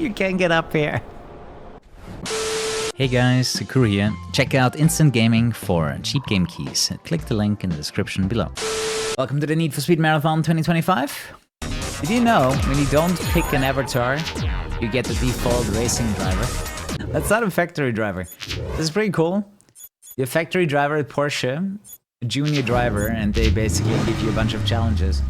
You can't get up here. Hey guys, Kuru here. Check out Instant Gaming for cheap game keys. Click the link in the description below. Welcome to the Need for Speed Marathon 2025. Did you know when you don't pick an avatar, you get the default racing driver? That's not a factory driver. This is pretty cool. You're a factory driver at Porsche, a junior driver, and they basically give you a bunch of challenges.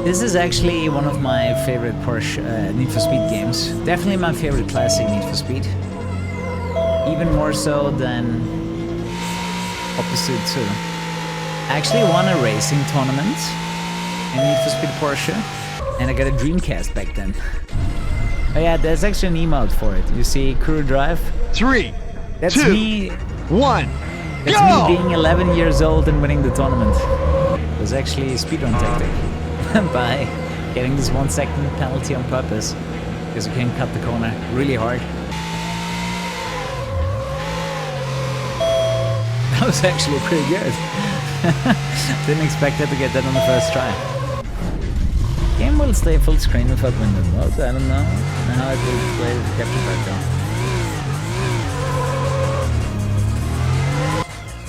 This is actually one of my favorite Porsche Need for Speed games. Definitely my favorite classic Need for Speed. Even more so than Opposite 2. I actually won a racing tournament in Need for Speed Porsche, and I got a Dreamcast back then. Oh yeah, there's actually an emote for it. You see Kuru Drive? 3, That's 2, me. 1, That's go! me being 11 years old and winning the tournament. It was actually a speedrun tactic by getting this 1 second penalty on purpose because you can cut the corner really hard. That was actually pretty good. Didn't expect that to get that on the first try. Game will stay full screen without window mode. I don't know how it will play with capture background.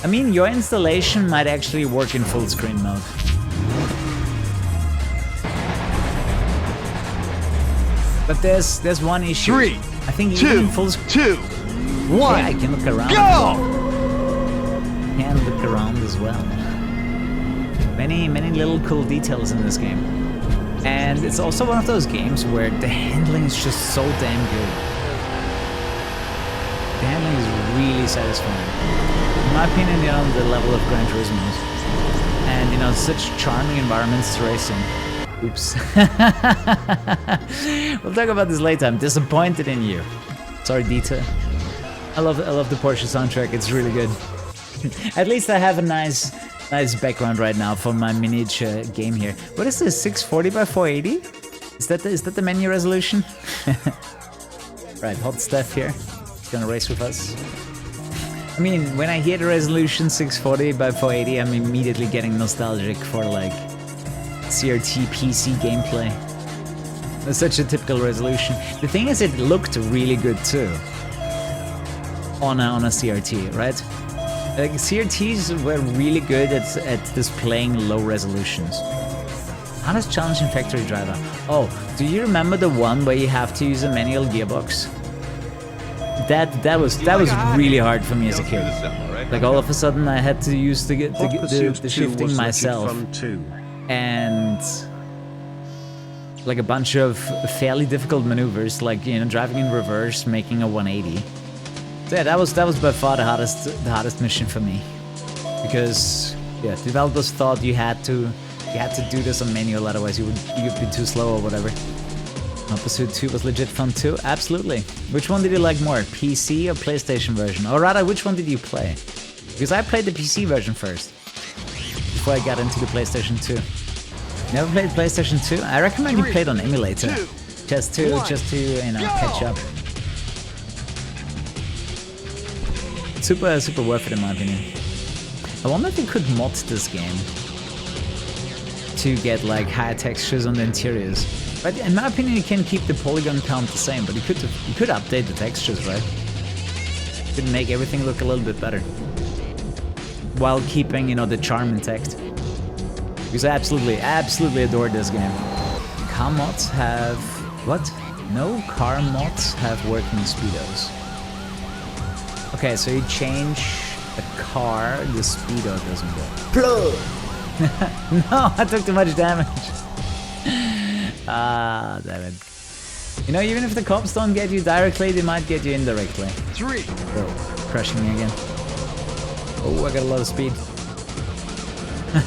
I mean, your installation might actually work in full screen mode. But there's one issue. 3, I think 2, even in full screen. 2, 1, Yeah, I can look around. go! Can look around as well. Many little cool details in this game. And it's also one of those games where the handling is just so damn good. The handling is really satisfying. In my opinion, you know, the level of Gran Turismo. And, you know, such charming environments to race in. Oops. We'll talk about this later. I'm disappointed in you. Sorry, Dieter. I love the Porsche soundtrack. It's really good. At least I have a nice background right now for my miniature game here. What is this? 640 by 480? Is that the menu resolution? Right, hot stuff here. He's gonna race with us. I mean, when I hear the resolution 640 by 480, I'm immediately getting nostalgic for like CRT PC gameplay. That's such a typical resolution. The thing is, it looked really good too on a CRT, right? Like, CRTs were really good at displaying low resolutions. Hardest challenge in Factory Driver. Oh, do you remember the one where you have to use a manual gearbox? That was really hard for me as a kid. Like, all of a sudden I had to use the shifting myself. And like a bunch of fairly difficult maneuvers, like, you know, driving in reverse, making a 180. So yeah, that was by far the hardest mission for me, because yeah, developers thought you had to do this on manual, otherwise you'd be too slow or whatever. Opposite 2 was legit fun too, absolutely. Which one did you like more, PC or PlayStation version? Or rather, which one did you play? Because I played the PC version first, before I got into the PlayStation 2. Never played PlayStation 2? I recommend you play it on emulator, just to you know, catch up. Super worth it in my opinion. I wonder if you could mod this game to get like higher textures on the interiors. But in my opinion, you can keep the polygon count the same, but you could update the textures, right? You could make everything look a little bit better while keeping, you know, the charm intact. Because I absolutely adore this game. Car mods have what? No car mods have working speedos. Okay, so you change a car, the speedo doesn't go. Plug! No, I took too much damage. Ah, damn it. You know, even if the cops don't get you directly, they might get you indirectly. 3. Oh, crashing me again. Oh, I got a lot of speed.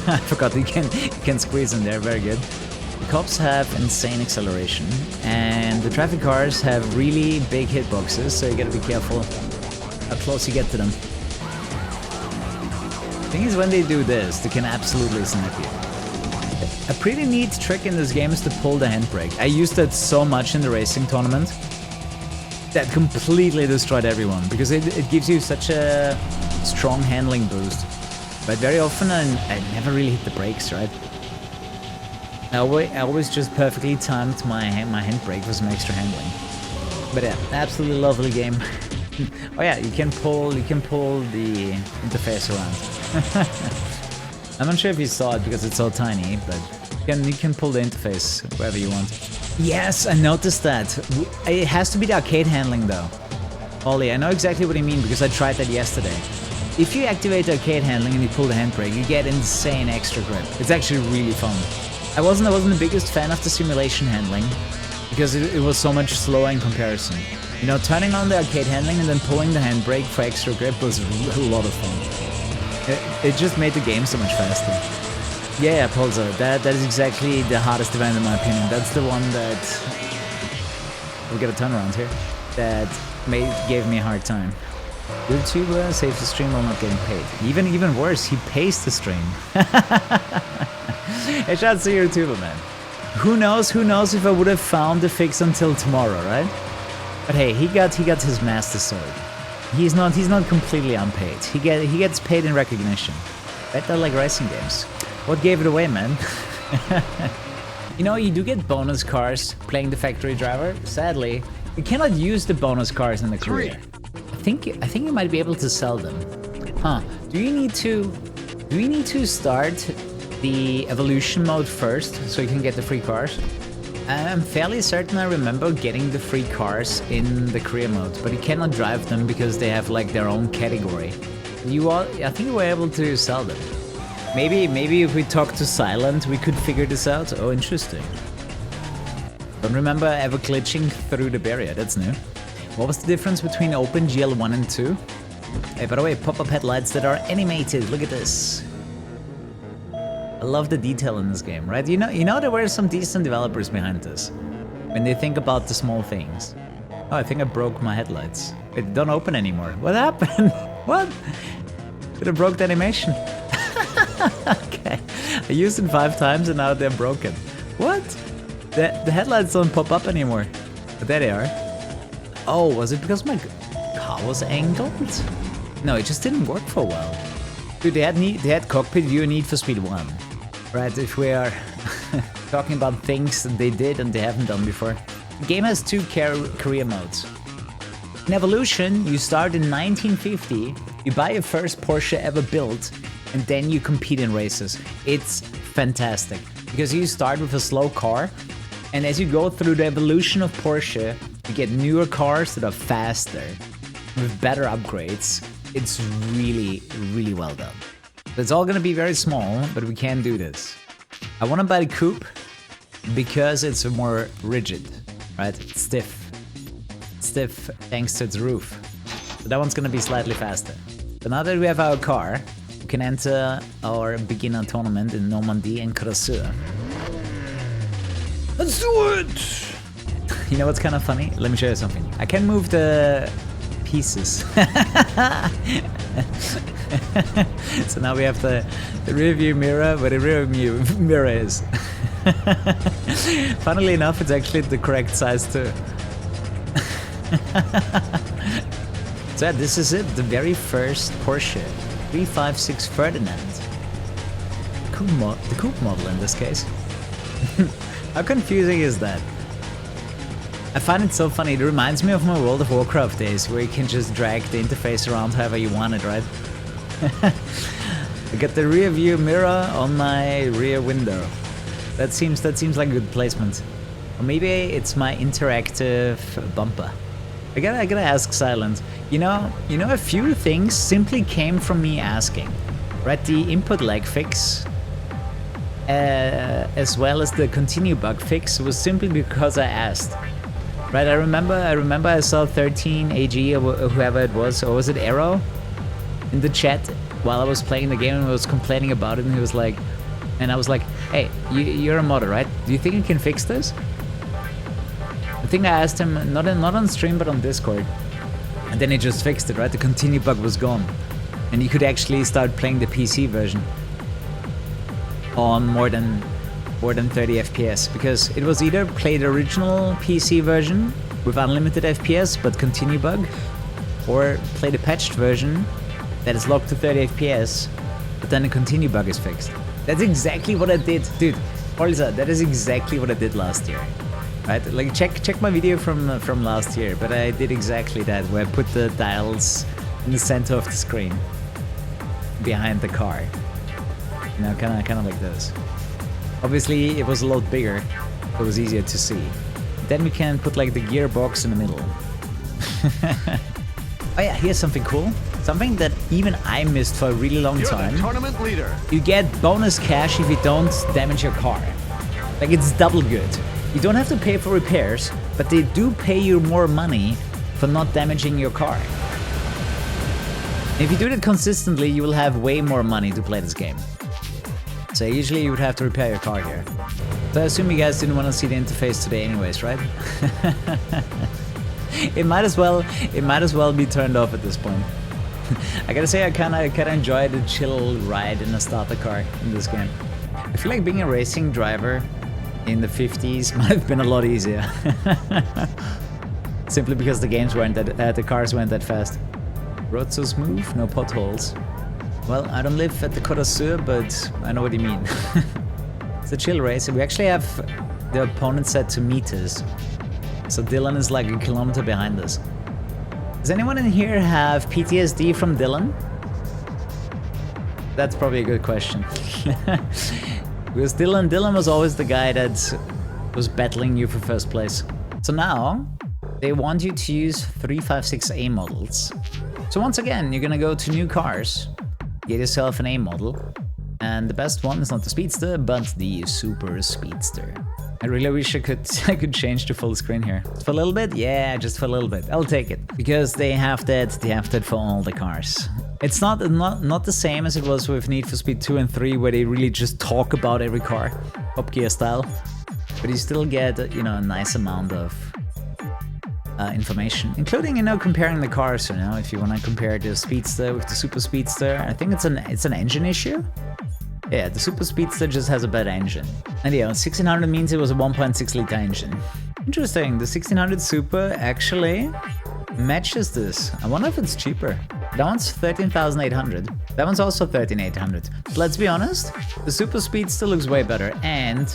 I forgot you can squeeze in there, very good. The cops have insane acceleration, and the traffic cars have really big hitboxes, so you gotta be careful how close you get to them. The thing is, when they do this, they can absolutely snap you. A pretty neat trick in this game is to pull the handbrake. I used that so much in the racing tournament. That completely destroyed everyone, because it gives you such a strong handling boost. But very often I never really hit the brakes, right? I always just perfectly timed my handbrake for some extra handling. But yeah, absolutely lovely game. Oh yeah, you can pull the interface around. I'm not sure if you saw it because it's so tiny, but you can pull the interface wherever you want. Yes, I noticed that. It has to be the arcade handling though. Ollie, I know exactly what you mean because I tried that yesterday. If you activate the arcade handling and you pull the handbrake, you get insane extra grip. It's actually really fun. I wasn't the biggest fan of the simulation handling because it was so much slower in comparison. You know, turning on the arcade handling and then pulling the handbrake for extra grip was a lot of fun. It just made the game so much faster. Yeah, Pulsar, that is exactly the hardest event in my opinion. That's the one that... We'll get a turnaround here. That gave me a hard time. YouTuber saves the stream while not getting paid. Even worse, he pays the stream. Hey, shout out to YouTuber, man. Who knows if I would have found the fix until tomorrow, right? But hey, he got his master sword. He's not completely unpaid. He gets paid in recognition. Better like racing games. What gave it away, man? You know, you do get bonus cars playing the factory driver. Sadly, you cannot use the bonus cars in the career. I think you might be able to sell them. Huh? Do you need to start the evolution mode first so you can get the free cars? I'm fairly certain I remember getting the free cars in the career mode, but you cannot drive them because they have like their own category. I think you were able to sell them. Maybe if we talk to Silent, we could figure this out. Oh, interesting. Don't remember ever glitching through the barrier. That's new. What was the difference between OpenGL 1 and 2? Hey, by the way, pop-up headlights that are animated. Look at this. I love the detail in this game, right? You know there were some decent developers behind this. When they think about the small things. Oh, I think I broke my headlights. They don't open anymore. What happened? What? Could have broke the animation. Okay. I used it 5 times and now they're broken. What? The headlights don't pop up anymore. But there they are. Oh, was it because my car was angled? No, it just didn't work for a while. Dude, they had cockpit view and Need for Speed 1. Right, if we are talking about things that they did and they haven't done before. The game has 2 career modes. In Evolution, you start in 1950, you buy your first Porsche ever built, and then you compete in races. It's fantastic, because you start with a slow car, and as you go through the evolution of Porsche, you get newer cars that are faster, with better upgrades. It's really, really well done. It's all gonna be very small, but we can do this. I wanna buy the coupe because it's more rigid, right? It's stiff. Stiff thanks to its roof. So that one's gonna be slightly faster. But now that we have our car, we can enter our beginner tournament in Normandy and Creusot. Let's do it! You know what's kind of funny? Let me show you something. I can move the pieces. So now we have the rear view mirror, where the rear view mirror is. Funnily enough, it's actually the correct size too. So yeah, this is it, the very first Porsche 356 Ferdinand. The coupe model in this case. How confusing is that? I find it so funny. It reminds me of my World of Warcraft days, where you can just drag the interface around however you want it, right? I got the rear view mirror on my rear window. That seems like a good placement. Or maybe it's my interactive bumper. I gotta ask Silent. You know, a few things simply came from me asking, right? The input lag fix, as well as the continue bug fix, was simply because I asked. Right, I remember I saw 13AG or whoever it was, or was it Arrow, in the chat while I was playing the game and was complaining about it, and he was like, and I was like, hey, you're a modder, right? Do you think you can fix this? I think I asked him, not on stream, but on Discord. And then he just fixed it, right? The continue bug was gone. And you could actually start playing the PC version on more than 30 FPS, because it was either play the original PC version with unlimited FPS but continue bug, or play the patched version that is locked to 30 FPS but then the continue bug is fixed. That's exactly what I did, dude. Forza, that is exactly what I did last year. right? Like check my video from last year, but I did exactly that, where I put the dials in the center of the screen, behind the car. You know, kind of like this. Obviously, it was a lot bigger, so it was easier to see. Then we can put like the gearbox in the middle. Oh yeah, here's something cool. Something that even I missed for a really long time. You're the tournament leader. You get bonus cash if you don't damage your car. Like, it's double good. You don't have to pay for repairs, but they do pay you more money for not damaging your car. If you do that consistently, you will have way more money to play this game. So usually you would have to repair your car here. So I assume you guys didn't want to see the interface today anyways, right? It might as well be turned off at this point. I gotta say, I kinda enjoy the chill ride in a starter car in this game. I feel like being a racing driver in the 50s might have been a lot easier. Simply because the games weren't that, the cars weren't that fast. Road so smooth, no potholes. Well, I don't live at the Côte d'Azur, but I know what you mean. It's a chill race. We actually have the opponent set to meters. So Dylan is like a kilometer behind us. Does anyone in here have PTSD from Dylan? That's probably a good question. Because Dylan was always the guy that was battling you for first place. So now, they want you to use 356A models. So once again, you're gonna go to new cars, get yourself an A model, and the best one is not the Speedster, but the Super Speedster. I really wish I could change to full screen here. Just for a little bit? Yeah, just for a little bit. I'll take it. Because they have that for all the cars. It's not the same as it was with Need for Speed 2 and 3, where they really just talk about every car, Top Gear style. But you still get, you know, a nice amount of information, including, you know, comparing the cars. You know, if you want to compare the Speedster with the Super Speedster, I think it's an engine issue. Yeah, the Super Speedster just has a better engine. And yeah, 1600 means it was a 1.6 liter engine. Interesting, the 1600 Super actually matches this. I wonder if it's cheaper. That one's 13,800. That one's also 13,800. Let's be honest, the Super Speedster looks way better, and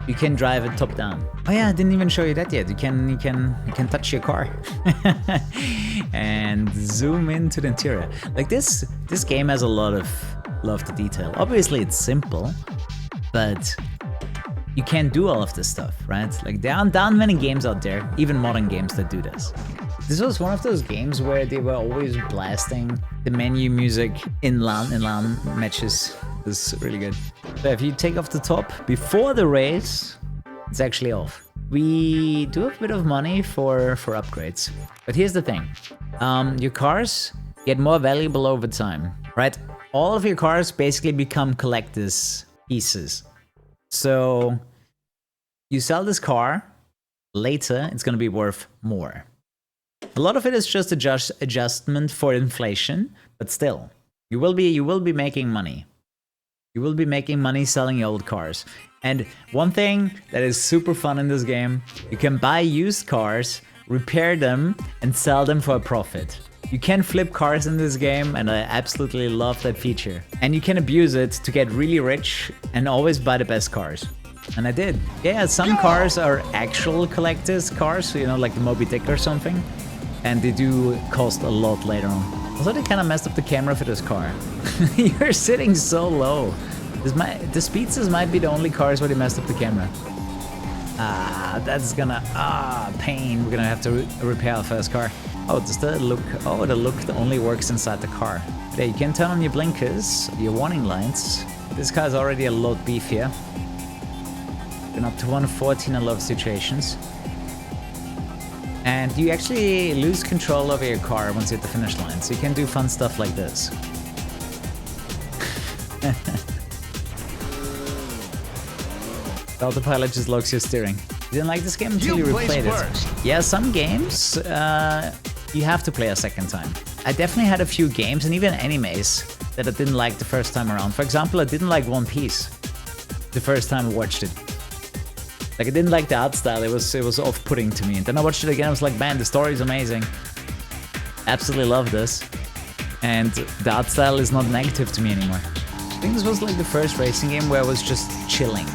you can drive it top down. Oh yeah, I didn't even show you that yet. You can touch your car and zoom into the interior. Like this game has a lot of love to detail. Obviously it's simple, but you can't do all of this stuff, right? Like there aren't many games out there, even modern games, that do this. This was one of those games where they were always blasting the menu music in LAN matches. This is really good. So if you take off the top before the race, it's actually off. We do have a bit of money for upgrades, but here's the thing. Your cars get more valuable over time, right? All of your cars basically become collector's pieces. So you sell this car, later it's gonna be worth more. A lot of it is just adjustment for inflation, but still, you will be making money. You will be making money selling your old cars. And one thing that is super fun in this game, you can buy used cars, repair them, and sell them for a profit. You can flip cars in this game, and I absolutely love that feature. And you can abuse it to get really rich and always buy the best cars. And I did. Yeah, some cars are actual collector's cars, you know, like the Moby Dick or something. And they do cost a lot later on. Also, they kind of messed up the camera for this car. You're sitting so low. The Speedsters might be the only cars where they messed up the camera. That's gonna, pain. We're gonna have to repair our first car. Oh, does the look, the look only works inside the car. Yeah, you can turn on your blinkers, your warning lights. This car is already a lot beefier. Been up to 114 in a lot of situations. And you actually lose control over your car once you hit the finish line, so you can do fun stuff like this. The autopilot just locks your steering. You didn't like this game until you replayed it. Yeah, some games you have to play a second time. I definitely had a few games and even animes that I didn't like the first time around. For example, I didn't like One Piece the first time I watched it. Like, I didn't like the art style, it was off-putting to me. And then I watched it again, I was like, man, the story is amazing. Absolutely love this. And the art style is not negative to me anymore. I think this was like the first racing game where I was just chilling.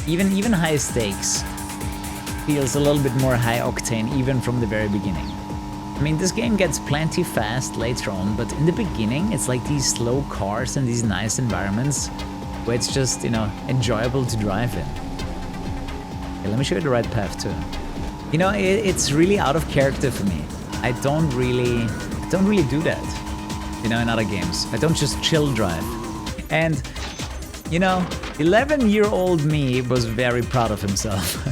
Even high stakes. feels a little bit more high octane even from the very beginning. I mean, this game gets plenty fast later on, but in the beginning, it's like these slow cars and these nice environments where it's just, you know, enjoyable to drive in. Okay, let me show you the right path too. You know, it's really out of character for me. I don't really do that, you know, in other games. I don't just chill drive. And, you know, 11-year-old me was very proud of himself.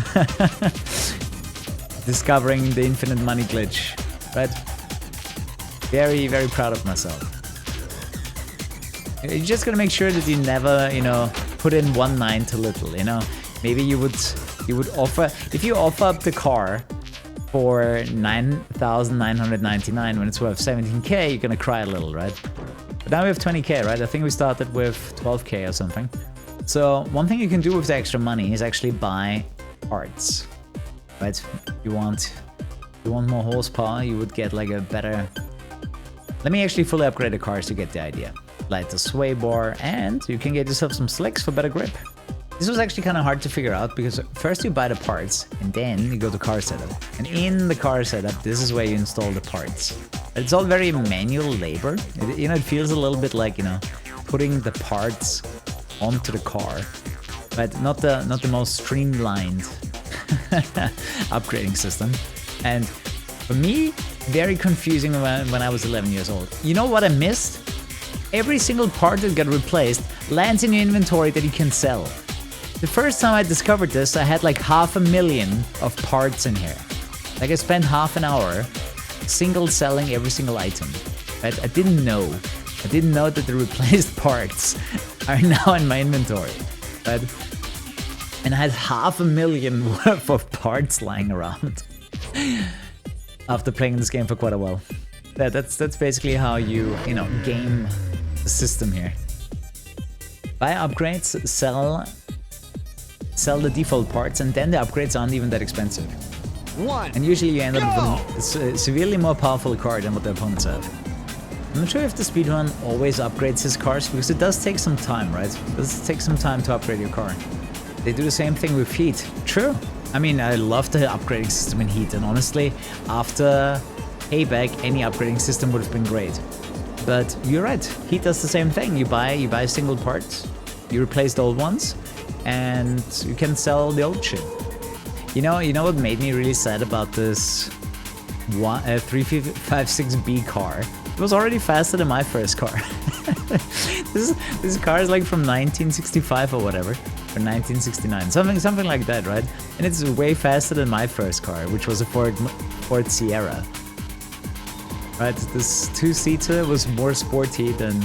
Discovering the infinite money glitch. But very, very proud of myself. You're just gonna make sure that you never, you know, put in 1.9 too little, you know? Maybe you would offer, if you offer up the car for 9,999 when it's worth 17k, you're gonna cry a little, right? But now we have 20k, right? I think we started with 12k or something. So one thing you can do with the extra money is actually buy parts, right? You want more horsepower, you would get like a better... Let me actually fully upgrade the cars to get the idea. Lighter sway bar, and you can get yourself some slicks for better grip. This was actually kind of hard to figure out because first you buy the parts and then you go to car setup. And in the car setup, this is where you install the parts. It's all very manual labor. You know, it feels a little bit like, you know, putting the parts onto the car, but not the most streamlined upgrading system. And for me, very confusing when I was 11 years old. You know what I missed? Every single part that got replaced lands in your inventory that you can sell. The first time I discovered this, I had like 500,000 of parts in here. Like I spent half an hour single selling every single item. But I didn't know that the replaced parts are now in my inventory. And I had 500,000 worth of parts lying around. After playing this game for quite a while. That's basically how you know, game the system here. Buy upgrades, sell the default parts, and then the upgrades aren't even that expensive. And usually you end up with a severely more powerful car than what the opponents have. I'm not sure if the speedrun always upgrades his cars, because it does take some time, right? It does take some time to upgrade your car. They do the same thing with Heat. True. I mean, I love the upgrading system in Heat, and honestly, after Payback, any upgrading system would have been great. But you're right, Heat does the same thing. You buy single parts, you replace the old ones, and you can sell the old shit. You know what made me really sad about this 356B car? It was already faster than my first car. This car is like from 1965 or whatever, or 1969, something like that, right? And it's way faster than my first car, which was a Ford Sierra. Right, this two-seater was more sporty than,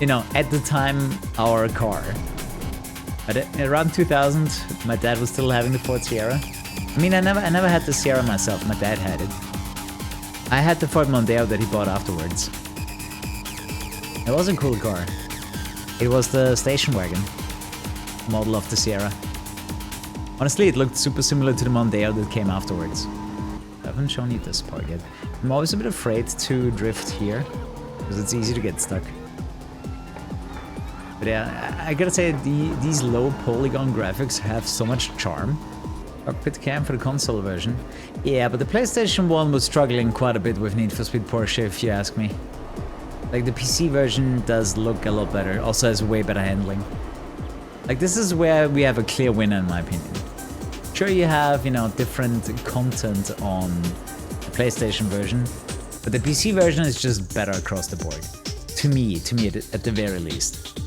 you know, at the time, our car. But around 2000, my dad was still having the Ford Sierra. I mean, I never had the Sierra myself. My dad had it. I had the Ford Mondeo that he bought afterwards. It was a cool car. It was the station wagon model of the Sierra. Honestly, it looked super similar to the Mondeo that came afterwards. I haven't shown you this part yet. I'm always a bit afraid to drift here, because it's easy to get stuck. But yeah, I gotta say, these low polygon graphics have so much charm. Cockpit cam for the console version. Yeah, but the PlayStation 1 was struggling quite a bit with Need for Speed Porsche, if you ask me. Like, the PC version does look a lot better, also has way better handling. Like, this is where we have a clear winner, in my opinion. Sure, you have, you know, different content on the PlayStation version, but the PC version is just better across the board. To me at the very least.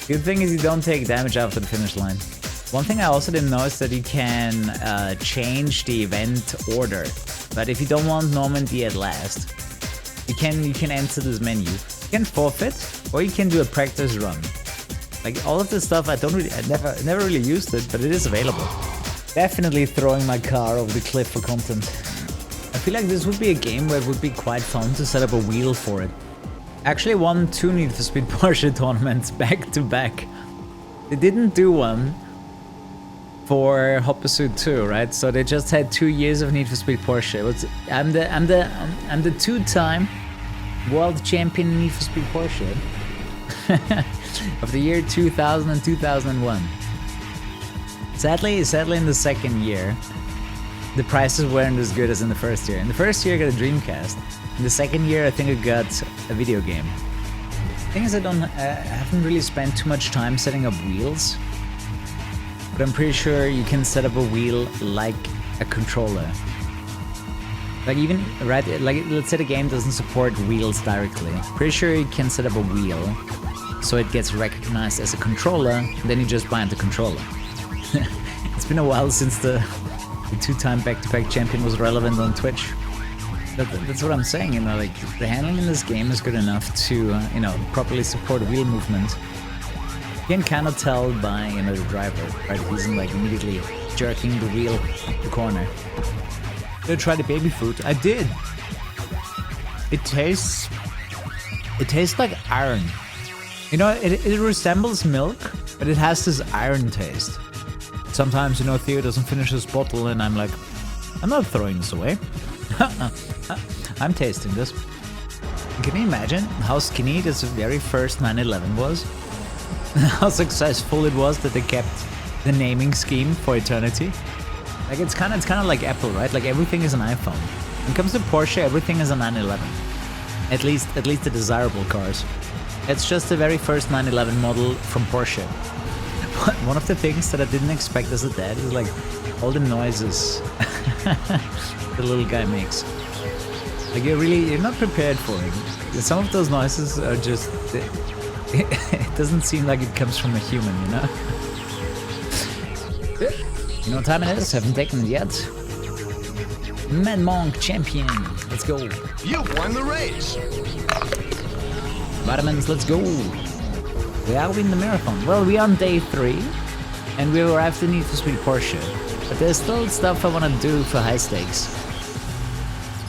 Good thing is you don't take damage after the finish line. One thing I also didn't know is that you can change the event order, but if you don't want Normandy at last, you can enter this menu. You can forfeit, or you can do a practice run. Like, all of this stuff, I never really used it, but it is available. Definitely throwing my car over the cliff for content. I feel like this would be a game where it would be quite fun to set up a wheel for it. I actually won 2 Need for Speed Porsche tournaments back to back. They didn't do one for Hot Pursuit 2, right? So they just had 2 years of Need for Speed Porsche. I'm the 2-time world champion in Need for Speed Porsche. of the year 2000 and 2001. Sadly in the second year, the prices weren't as good as in the first year. In the first year I got a Dreamcast. In the second year I think I got a video game. The thing is I haven't really spent too much time setting up wheels. But I'm pretty sure you can set up a wheel like a controller. Like even, right, like let's say the game doesn't support wheels directly. Pretty sure you can set up a wheel so it gets recognized as a controller, then you just bind the controller. It's been a while since the two-time back-to-back champion was relevant on Twitch. That's what I'm saying, you know, like the handling in this game is good enough to, you know, properly support wheel movement. You can kind of tell by, you know, the driver, right? He's like immediately jerking the wheel up the corner. Did I try the baby food? I did. It tastes like iron. You know, it resembles milk, but it has this iron taste. Sometimes, you know, Theo doesn't finish his bottle and I'm like, I'm not throwing this away. I'm tasting this. Can you imagine how skinny this very first 911 was? How successful it was that they kept the naming scheme for eternity? Like it's kind of like Apple, right? Like everything is an iPhone. When it comes to Porsche, everything is a 911. At least the desirable cars. It's just the very first 911 model from Porsche. One of the things that I didn't expect as a dad is like all the noises the little guy makes. Like you're not prepared for it. Some of those noises are just, it doesn't seem like it comes from a human, you know? You know what time it is? Haven't taken it yet. Mad Monk champion. Let's go. You won the race. Vitamins, let's go. Where are we in the marathon? Well, we're on day 3, and we arrived in Need for Speed Porsche. But there's still stuff I want to do for high stakes.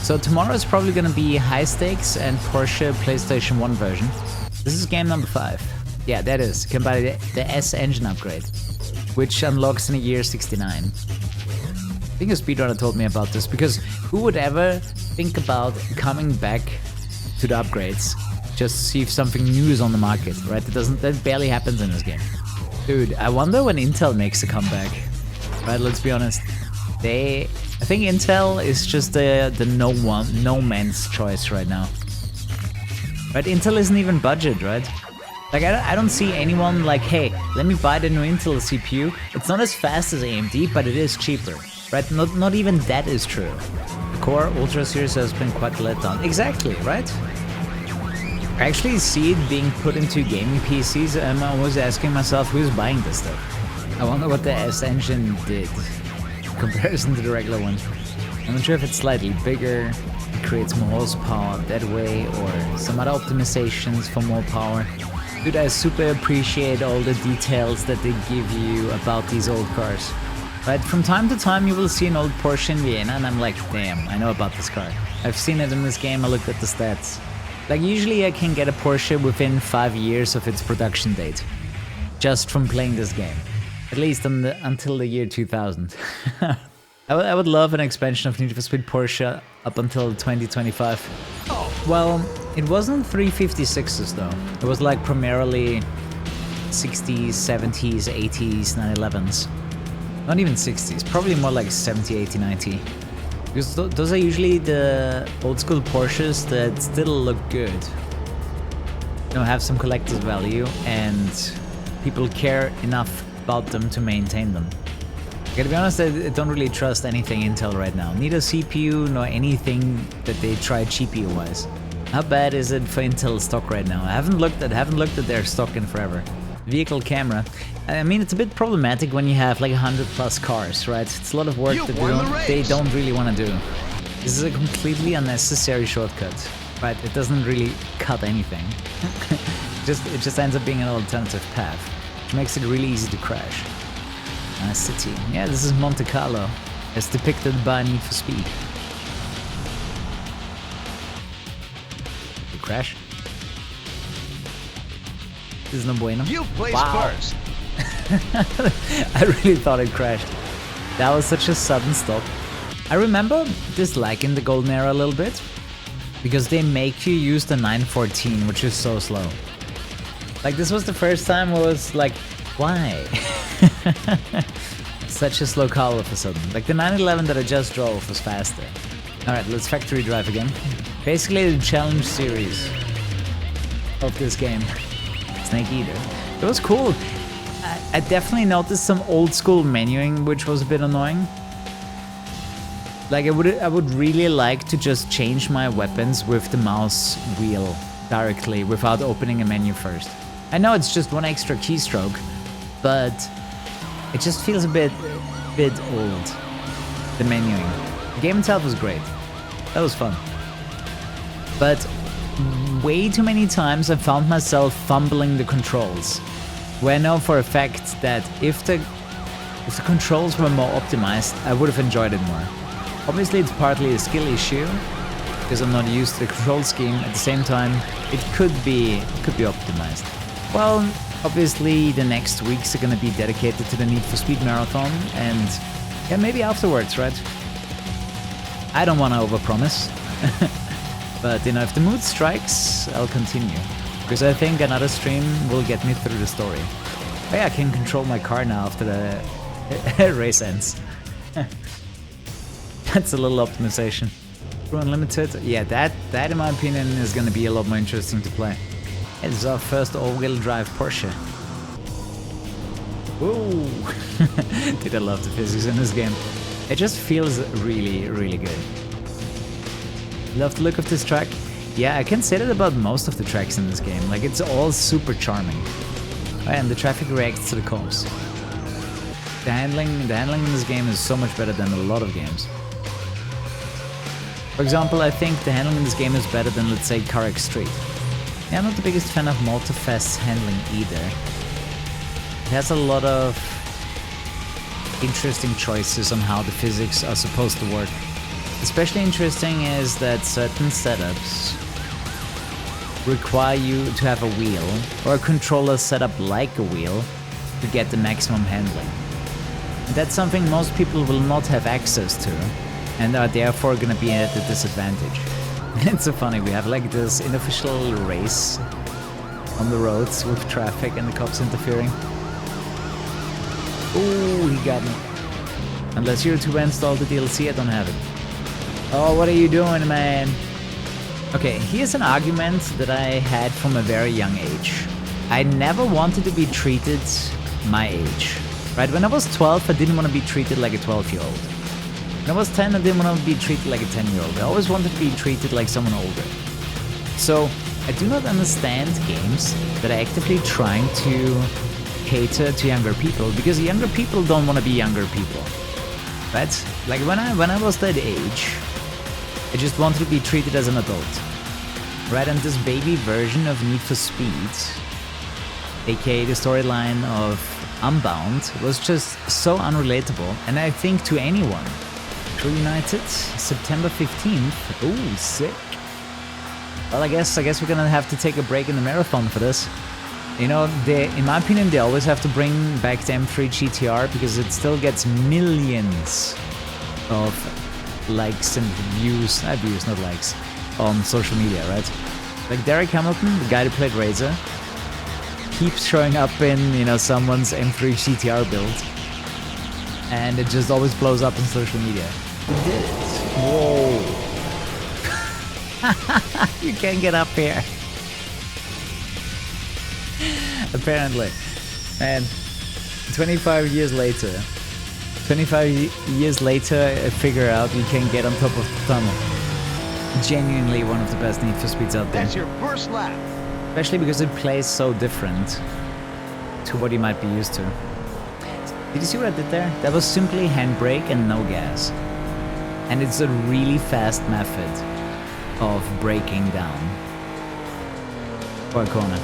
So tomorrow is probably going to be high stakes and Porsche PlayStation 1 version. This is game number 5. Yeah, that is. You can buy the S engine upgrade, which unlocks in the year 69. I think a speedrunner told me about this, because who would ever think about coming back to the upgrades just to see if something new is on the market, right? That barely happens in this game. Dude, I wonder when Intel makes a comeback. Right, let's be honest. I think Intel is just the no man's choice right now. Right, Intel isn't even budget, right? Like I don't see anyone like, hey, let me buy the new Intel CPU. It's not as fast as AMD, but it is cheaper. Right? Not even that is true. The Core Ultra series has been quite let down. Exactly, right? I actually see it being put into gaming PCs, and I'm always asking myself who's buying this stuff. I wonder what the S engine did in comparison to the regular one. I'm not sure if it's slightly bigger, it creates more horsepower that way, or some other optimizations for more power. Dude, I super appreciate all the details that they give you about these old cars. Right, from time to time you will see an old Porsche in Vienna and I'm like, damn, I know about this car. I've seen it in this game, I looked at the stats. Like usually I can get a Porsche within 5 years of its production date. Just from playing this game. At least until the year 2000. I would love an expansion of Need for Speed Porsche up until 2025. Well, it wasn't 356s though. It was like primarily 60s, 70s, 80s, 911s. Not even 60s, probably more like 70, 80, 90. Because those are usually the old school Porsches that still look good. You know, have some collector's value and people care enough about them to maintain them. I gotta be honest, I don't really trust anything Intel right now. Neither CPU nor anything that they try GPU wise. How bad is it for Intel stock right now? I haven't looked at their stock in forever. Vehicle camera. I mean, it's a bit problematic when you have like 100+ cars, right? It's a lot of work that they don't really want to do. This is a completely unnecessary shortcut, right? It doesn't really cut anything. It just ends up being an alternative path, which makes it really easy to crash. Nice city. Yeah, this is Monte Carlo, as depicted by Need for Speed. You crash? This is no bueno. You placed first. I really thought it crashed. That was such a sudden stop. I remember disliking the Golden Era a little bit, because they make you use the 914, which is so slow. Like, this was the first time I was like, why? Such a slow car all of a sudden. Like, the 911 that I just drove was faster. Alright, let's factory drive again. Basically the challenge series of this game. Snake Eater. It was cool. I definitely noticed some old school menuing, which was a bit annoying. Like, I would really like to just change my weapons with the mouse wheel directly without opening a menu first. I know it's just one extra keystroke, but it just feels a bit old, the menuing. The game itself was great. That was fun. But way too many times I found myself fumbling the controls. Where I know for a fact that if the controls were more optimized, I would have enjoyed it more. Obviously it's partly a skill issue, because I'm not used to the control scheme. At the same time, it could be optimized. Well, obviously the next weeks are gonna be dedicated to the Need for Speed Marathon, and yeah, maybe afterwards, right? I don't wanna overpromise. But, you know, if the mood strikes, I'll continue. Because I think another stream will get me through the story. Oh yeah, I can control my car now after the race ends. That's a little optimization. True Unlimited, yeah, that in my opinion is gonna be a lot more interesting to play. This is our first all-wheel drive Porsche. Ooh! Did I love the physics in this game. It just feels really, really good. Love the look of this track. Yeah, I can say that about most of the tracks in this game. Like, it's all super charming. Oh, and the traffic reacts to the cops. The handling in this game is so much better than a lot of games. For example, I think the handling in this game is better than, let's say, CarX Street. Yeah, I'm not the biggest fan of Multifest's handling either. It has a lot of interesting choices on how the physics are supposed to work. Especially interesting is that certain setups require you to have a wheel or a controller set up like a wheel to get the maximum handling. And that's something most people will not have access to and are therefore gonna be at a disadvantage. It's so funny, we have like this unofficial race on the roads with traffic and the cops interfering. Ooh, he got me. Unless you're to install the DLC, I don't have it. Oh, what are you doing, man? Okay, here's an argument that I had from a very young age. I never wanted to be treated my age. Right, when I was 12, I didn't want to be treated like a 12-year-old. When I was 10, I didn't want to be treated like a 10-year-old. I always wanted to be treated like someone older. So, I do not understand games that are actively trying to cater to younger people, because younger people don't want to be younger people. Right? Like, when I was that age, I just wanted to be treated as an adult. Right, and this baby version of Need for Speed, aka the storyline of Unbound, was just so unrelatable, and I think to anyone. Crew United, September 15th. Ooh, sick. Well, I guess we're gonna have to take a break in the marathon for this. You know, in my opinion, they always have to bring back the M3 GTR because it still gets millions of likes and views, not likes, on social media, right? Like Derek Hamilton, the guy who played Razor, keeps showing up in, you know, someone's M3 GTR build, and it just always blows up on social media. He did it. Whoa. You can't get up here. Apparently. And 25 years later, I figure out you can get on top of the tunnel. Genuinely one of the best Need for Speeds out there. That's your first lap. Especially because it plays so different to what you might be used to. Did you see what I did there? That was simply handbrake and no gas. And it's a really fast method of braking down for a corner.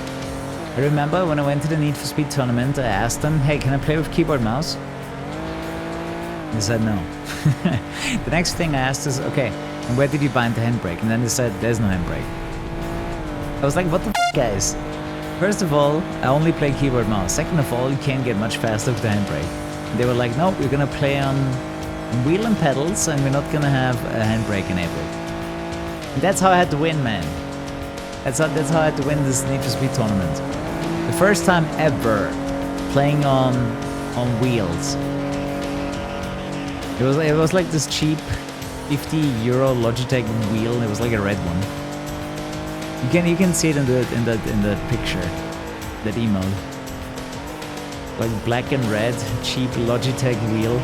I remember when I went to the Need for Speed tournament, I asked them, hey, can I play with keyboard mouse? They said no. The next thing I asked is, okay, and where did you bind the handbrake? And then they said, there's no handbrake. I was like, what the f***, guys? First of all, I only play keyboard mouse. Second of all, you can't get much faster with the handbrake. And they were like, no, we're gonna play on wheel and pedals, and we're not gonna have a handbrake enabled. And that's how I had to win, man. That's how I had to win this Need for Speed tournament. The first time ever playing on wheels. It was like this cheap 50 euro Logitech wheel. It was like a red one. You can see it in the picture, that emote. Like black and red, cheap Logitech wheel.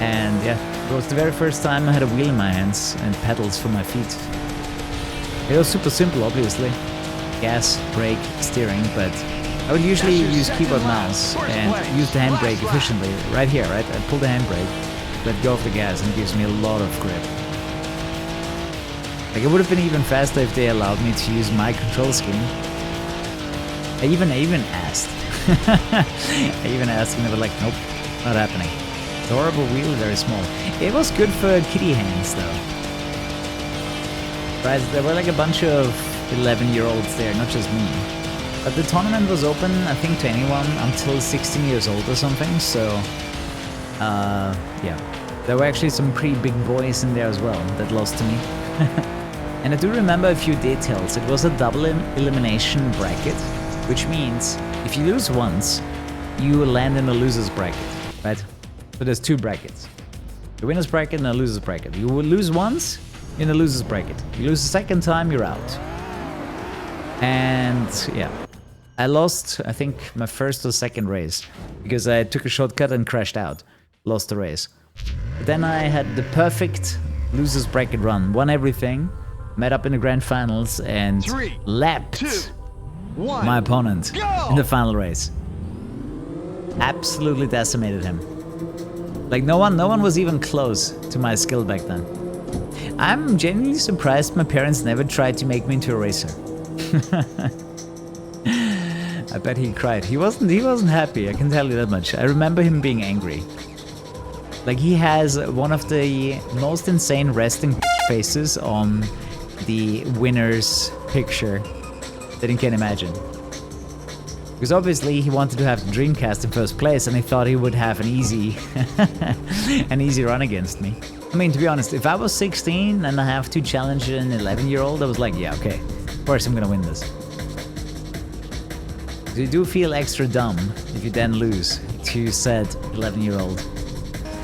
And yeah, it was the very first time I had a wheel in my hands and pedals for my feet. It was super simple, obviously. Gas, brake, steering, but I would usually use keyboard mouse and use the handbrake efficiently. Right here, right? I pull the handbrake, let go of the gas, and it gives me a lot of grip. Like, it would have been even faster if they allowed me to use my control scheme. I even asked. I even asked and they were like, nope, not happening. It's a horrible wheel, very small. It was good for kiddie hands though. Right, there were like a bunch of 11-year-olds there, not just me. But the tournament was open, I think, to anyone until 16 years old or something, so... yeah. There were actually some pretty big boys in there as well that lost to me. And I do remember a few details. It was a double elimination bracket, which means if you lose once, you land in a loser's bracket, right? So there's two brackets. The winner's bracket and a loser's bracket. You will lose once, you're in a loser's bracket. You lose the second time, you're out. And yeah, I lost, I think, my first or second race because I took a shortcut and crashed out. Lost the race. But then I had the perfect loser's bracket run. Won everything, met up in the grand finals and lapped my opponent in the final race. Absolutely decimated him. Like no one was even close to my skill back then. I'm genuinely surprised my parents never tried to make me into a racer. I bet he cried. He wasn't happy, I can tell you that much. I remember him being angry. Like, he has one of the most insane resting faces on the winner's picture that you can imagine. Because obviously he wanted to have the Dreamcast in first place and he thought he would have an easy an easy run against me. I mean, to be honest, if I was 16 and I have to challenge an 11-year-old, I was like, yeah, okay, of course I'm gonna win this. So you do feel extra dumb if you then lose to said 11-year-old.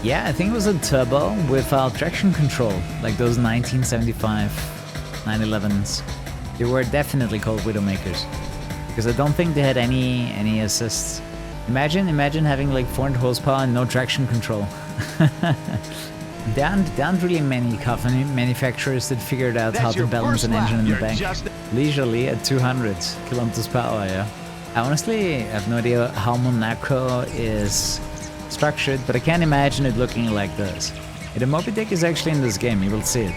Yeah, I think it was a turbo without traction control, like those 1975 911s. They were definitely called Widowmakers. Because I don't think they had any assists. Imagine having like 400 horsepower and no traction control. There aren't really many car manufacturers that figured out how to balance an engine in the bank leisurely at 200 kilometers per hour, yeah. I honestly have no idea how Monaco is structured, but I can't imagine it looking like this. The Moby Dick is actually in this game, you will see it.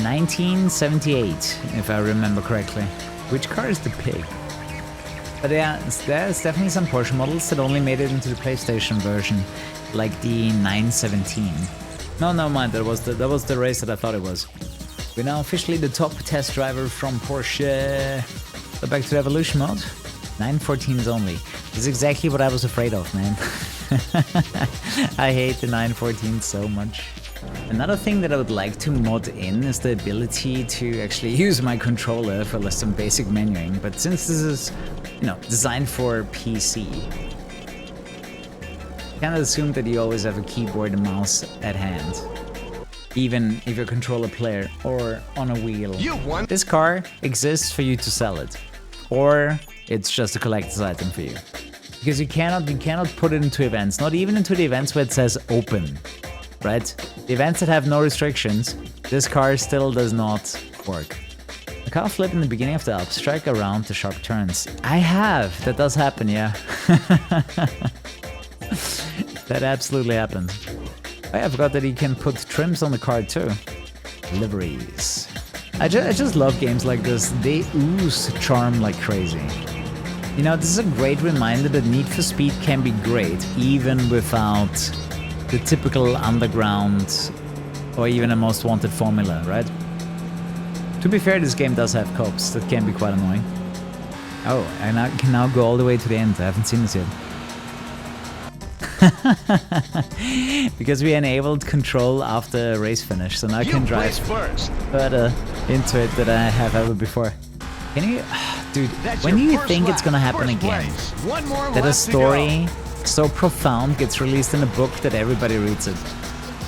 1978, if I remember correctly. Which car is the pig? But yeah, there's definitely some Porsche models that only made it into the PlayStation version, like the 917. No, mind, that was the race that I thought it was. We're now officially the top test driver from Porsche. So back to Evolution mode. 914s only. This is exactly what I was afraid of, man. I hate the 914 so much. Another thing that I would like to mod in is the ability to actually use my controller for some basic menuing, but since this is, designed for PC, I kind of assume that you always have a keyboard and mouse at hand, even if you're a controller player or on a wheel. This car exists for you to sell it, or it's just a collector's item for you. Because you cannot put it into events, not even into the events where it says open. Right? The events that have no restrictions, this car still does not work. The car flip in the beginning of the Alps, strike around the sharp turns. I have! That does happen, yeah. That absolutely happens. Oh yeah, I forgot that you can put trims on the car too. Liveries. I just love games like this. They ooze charm like crazy. This is a great reminder that Need for Speed can be great, even without the typical underground or even a most wanted formula, right? To be fair, this game does have cops that can be quite annoying. Oh, I can now go all the way to the end. I haven't seen this yet. Because we enabled control after race finish, so now I can drive further into it than I have ever before. Can you... Dude, That's when do your you first think lap. it's gonna happen First again? place. One more That a lap to go. story so profound gets released in a book that everybody reads it.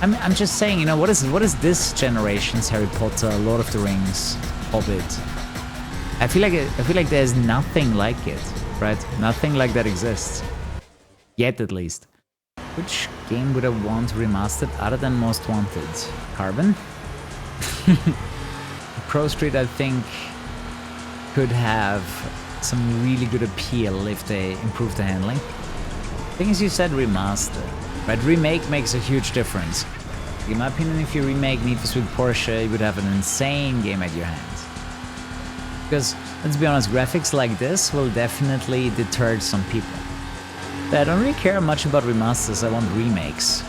I'm just saying, you know, what is this generation's Harry Potter, Lord of the Rings, Hobbit? I feel like there's nothing like it, right? Nothing like that exists. Yet, at least. Which game would I want remastered other than Most Wanted? Carbon? Pro Street, I think, could have some really good appeal if they improve the handling. Thing is, you said remaster, right? Remake makes a huge difference. In my opinion, if you remake Need for Speed Porsche, you would have an insane game at your hands. Because, let's be honest, graphics like this will definitely deter some people. But I don't really care much about remasters, I want remakes.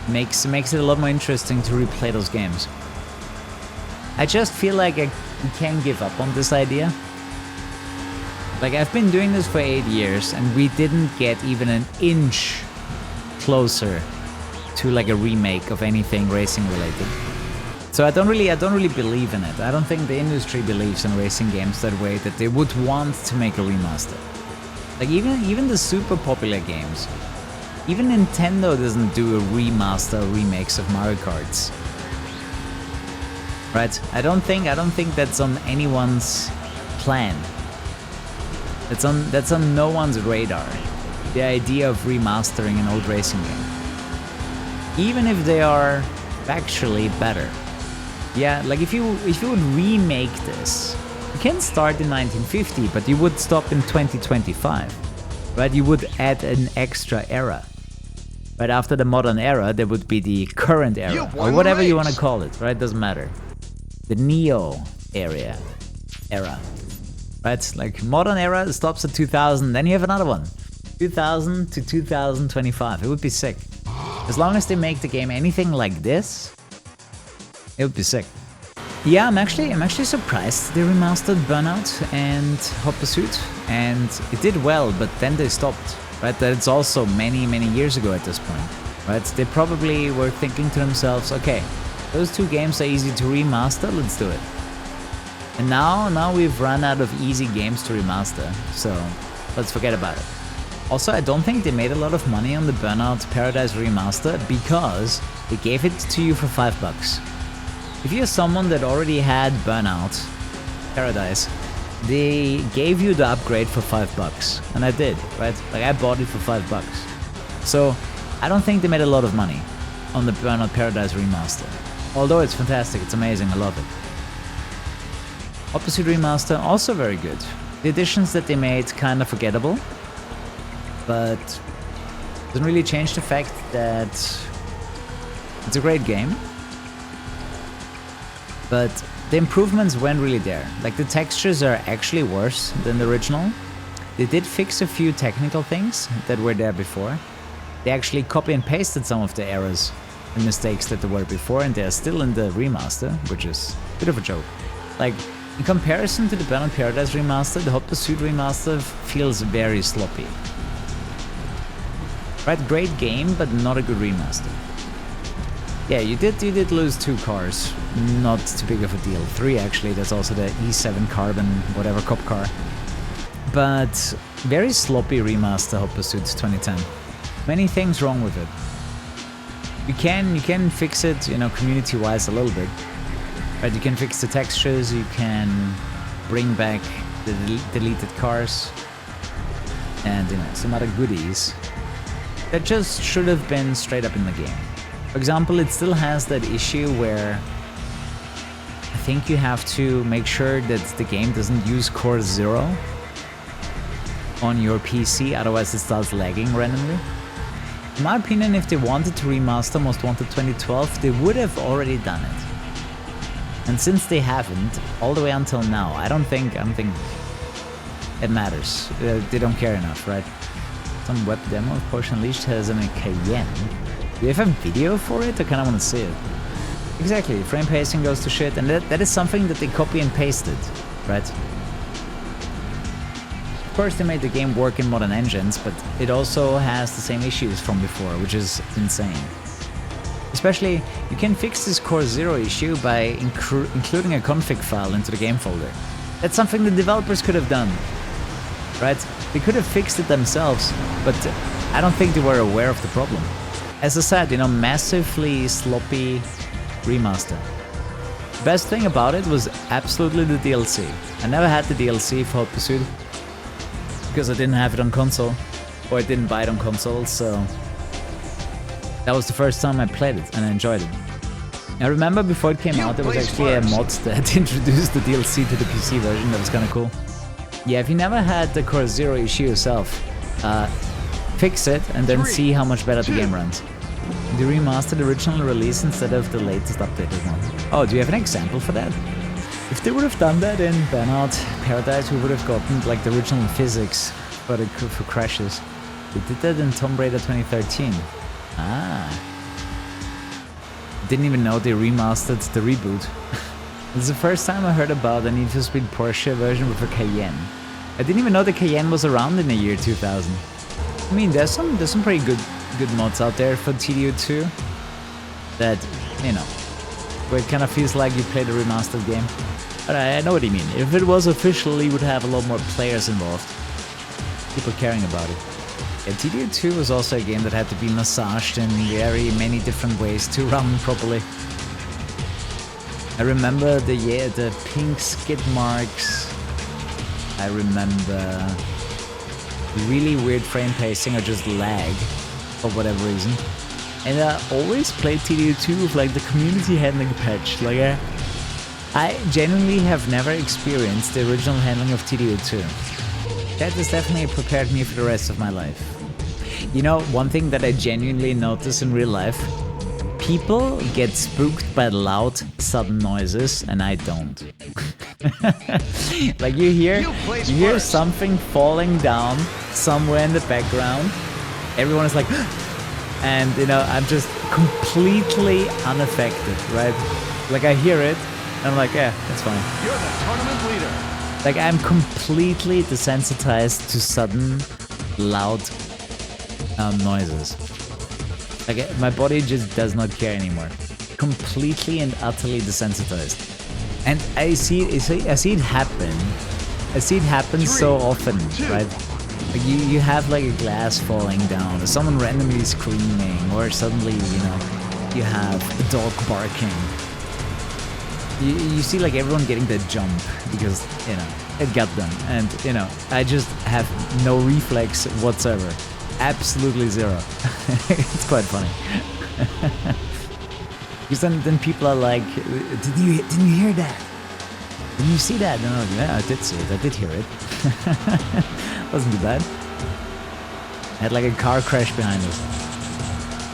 Makes it a lot more interesting to replay those games. I just feel like I can't give up on this idea. Like, I've been doing this for 8 years and we didn't get even an inch closer to like a remake of anything racing related. So I don't really believe in it. I don't think the industry believes in racing games that way, that they would want to make a remaster. Like even the super popular games, even Nintendo doesn't do a remaster or remakes of Mario Karts. Right? I don't think that's on anyone's plan. That's on no one's radar. The idea of remastering an old racing game. Even if they are factually better. Yeah, like if you would remake this, you can start in 1950, but you would stop in 2025. Right? You would add an extra era. Right after the modern era, there would be the current era, or whatever you want to call it, right? Doesn't matter. The Neo era. Right? Like modern era stops at 2000, then you have another one. 2000 to 2025. It would be sick. As long as they make the game anything like this, it would be sick. Yeah, I'm actually surprised they remastered Burnout and Hot Pursuit, and it did well, but then they stopped. Right? That it's also many years ago at this point. Right? They probably were thinking to themselves, okay, those two games are easy to remaster, let's do it. And now we've run out of easy games to remaster, so let's forget about it. Also, I don't think they made a lot of money on the Burnout Paradise remaster because they gave it to you for $5. If you're someone that already had Burnout Paradise, they gave you the upgrade for $5, and I did, right? Like I bought it for $5. So I don't think they made a lot of money on the Burnout Paradise remaster. Although it's fantastic, it's amazing, I love it. Hot Pursuit remaster, also very good. The additions that they made kinda forgettable, but doesn't really change the fact that it's a great game. But the improvements weren't really there. Like the textures are actually worse than the original. They did fix a few technical things that were there before. They actually copy and pasted some of the errors and mistakes that there were before, and they're still in the remaster, which is a bit of a joke. Like, in comparison to the Burnout Paradise remaster, the Hot Pursuit remaster feels very sloppy. Right, great game, but not a good remaster. Yeah, you did lose 2 cars, not too big of a deal. 3 actually, that's also the E7 Carbon, whatever cop car. But very sloppy remaster Hot Pursuit 2010. Many things wrong with it. You can fix it, you know, community-wise a little bit. Right, you can fix the textures, you can bring back the deleted cars, and you know, some other goodies that just should have been straight up in the game. For example, it still has that issue where I think you have to make sure that the game doesn't use Core 0 on your PC, otherwise it starts lagging randomly. In my opinion, if they wanted to remaster Most Wanted 2012, they would have already done it. And since they haven't, all the way until now, I don't think it matters. They don't care enough, right? Some web demo of Porsche Unleashed has a Cayenne. Do you have a video for it? I kinda wanna see it. Exactly, frame pacing goes to shit, and that is something that they copy and pasted, right? Of course they made the game work in modern engines, but it also has the same issues from before, which is insane. Especially, you can fix this Core 0 issue by including a config file into the game folder. That's something the developers could have done, right? They could have fixed it themselves, but I don't think they were aware of the problem. As I said, you know, massively sloppy remaster. The best thing about it was absolutely the DLC. I never had the DLC for Hot Pursuit because I didn't have it on console, or I didn't buy it on console, so that was the first time I played it and I enjoyed it. I remember before it came out, there was actually a mod that introduced the DLC to the PC version. That was kind of cool. Yeah, if you never had the Core Zero issue yourself, fix it and then see how much better the game runs. They remastered the original release instead of the latest updated one. Oh, do you have an example for that? If they would have done that in Burnout Paradise, we would have gotten like the original physics for crashes. They did that in Tomb Raider 2013. Ah. Didn't even know they remastered the reboot. This is the first time I heard about a Need for Speed Porsche version with a Cayenne. I didn't even know the Cayenne was around in the year 2000. I mean, there's some pretty good mods out there for TDO2 that, you know, where it kind of feels like you played a remastered game. But I know what you mean. If it was official, you would have a lot more players involved. People caring about it. Yeah, TDO2 was also a game that had to be massaged in very many different ways to run properly. I remember the pink skid marks. I remember really weird frame pacing or just lag for whatever reason. And I always played TDO2 with like the community handling patch. Like I genuinely have never experienced the original handling of TDO2. That has definitely prepared me for the rest of my life. You know, one thing that I genuinely notice in real life, people get spooked by loud, sudden noises, and I don't. Like you hear something falling down somewhere in the background, everyone is like, and you know, I'm just completely unaffected, right? Like I hear it, and I'm like, yeah, that's fine. You're the tournament leader. Like I'm completely desensitized to sudden, loud noises. Like my body just does not care anymore. Completely and utterly desensitized. And I see it happen. I see it happen so often, right? Like you have like a glass falling down, or someone randomly screaming, or suddenly, you know, you have a dog barking. You see like everyone getting that jump because, you know, it got them. And, you know, I just have no reflex whatsoever. Absolutely zero. It's quite funny. Because then people are like, didn't you hear that? Didn't you see that? And I'm like, yeah, I did see it. I did hear it. Wasn't too bad. I had like a car crash behind us.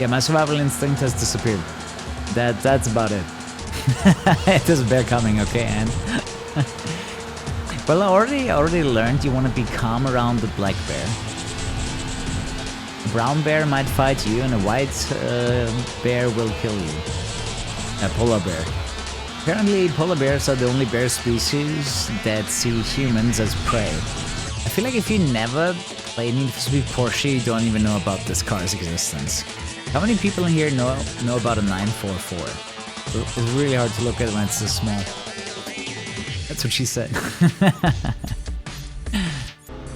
Yeah, my survival instinct has disappeared. That's about it. There's a bear coming, okay, and well, I already learned you want to be calm around the black bear. A brown bear might fight you, and a white bear will kill you. A polar bear. Apparently, polar bears are the only bear species that see humans as prey. I feel like if you never play Need for Speed Porsche, you don't even know about this car's existence. How many people in here know about a 944? It's really hard to look at when it's this small. That's what she said.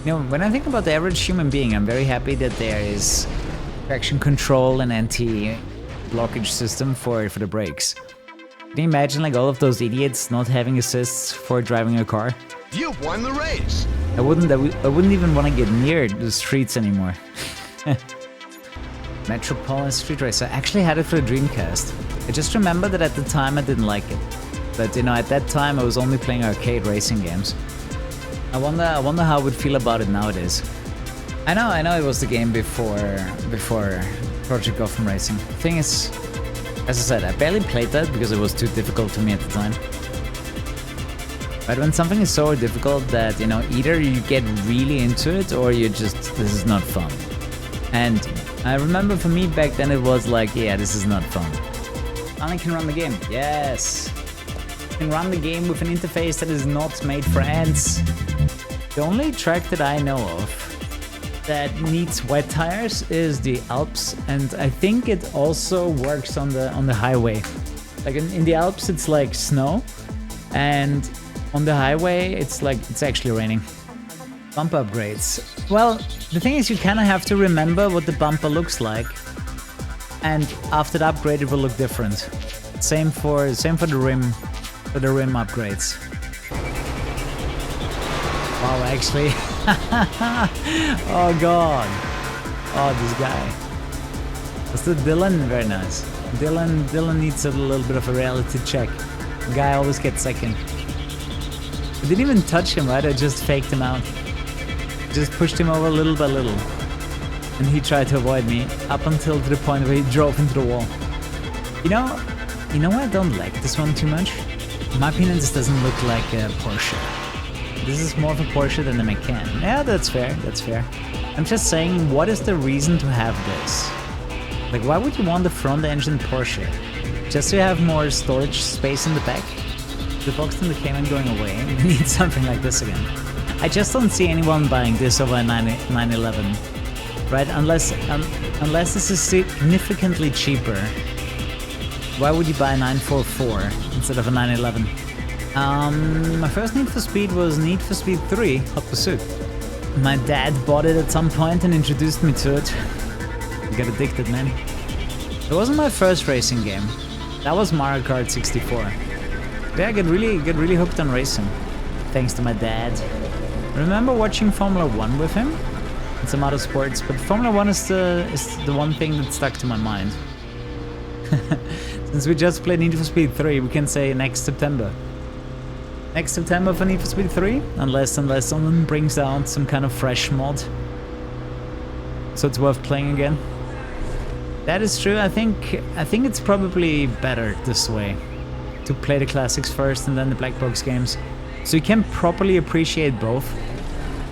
You know, when I think about the average human being, I'm very happy that there is traction control and anti-blockage system for the brakes. Can you imagine like all of those idiots not having assists for driving a car? You've won the race. I wouldn't even want to get near the streets anymore. Metropolitan Street Racer. I actually had it for the Dreamcast. I just remember that at the time I didn't like it. But you know, at that time I was only playing arcade racing games. I wonder how I would feel about it nowadays. I know it was the game before Project Gotham Racing. The thing is, as I said, I barely played that because it was too difficult for me at the time. But when something is so difficult that, you know, either you get really into it or you just, this is not fun. And I remember for me back then it was like, yeah, this is not fun. I can run the game. Yes. I can run the game with an interface that is not made for ants. The only track that I know of that needs wet tires is the Alps, and I think it also works on the highway. Like in the Alps it's like snow, and On the highway, it's actually raining. Bumper upgrades. Well, the thing is, you kind of have to remember what the bumper looks like, and after the upgrade, it will look different. Same for the rim, upgrades. Wow, actually. Oh god. Oh, this guy. That's the Dylan. Very nice. Dylan needs a little bit of a reality check. The guy always gets second. I didn't even touch him, right? I just faked him out. Just pushed him over little by little. And he tried to avoid me up until to the point where he drove into the wall. You know why I don't like this one too much? In my opinion, this doesn't look like a Porsche. This is more of a Porsche than a Macan. Yeah, that's fair, that's fair. I'm just saying, what is the reason to have this? Like, why would you want the front-engine Porsche? Just to have more storage space in the back? The box in the Cayman going away, we need something like this again. I just don't see anyone buying this over a 911, right? Unless this is significantly cheaper. Why would you buy a 944 instead of a 911? My first Need for Speed was Need for Speed 3, Hot Pursuit. My dad bought it at some point and introduced me to it. I got addicted, man. It wasn't my first racing game. That was Mario Kart 64. Yeah, I got really hooked on racing, thanks to my dad. I remember watching Formula 1 with him and some other sports, but Formula 1 is the one thing that stuck to my mind. Since we just played Need for Speed 3, we can say next September. Next September for Need for Speed 3, unless someone brings out some kind of fresh mod. So it's worth playing again. That is true. I think it's probably better this way, to play the classics first and then the black box games, so you can properly appreciate both.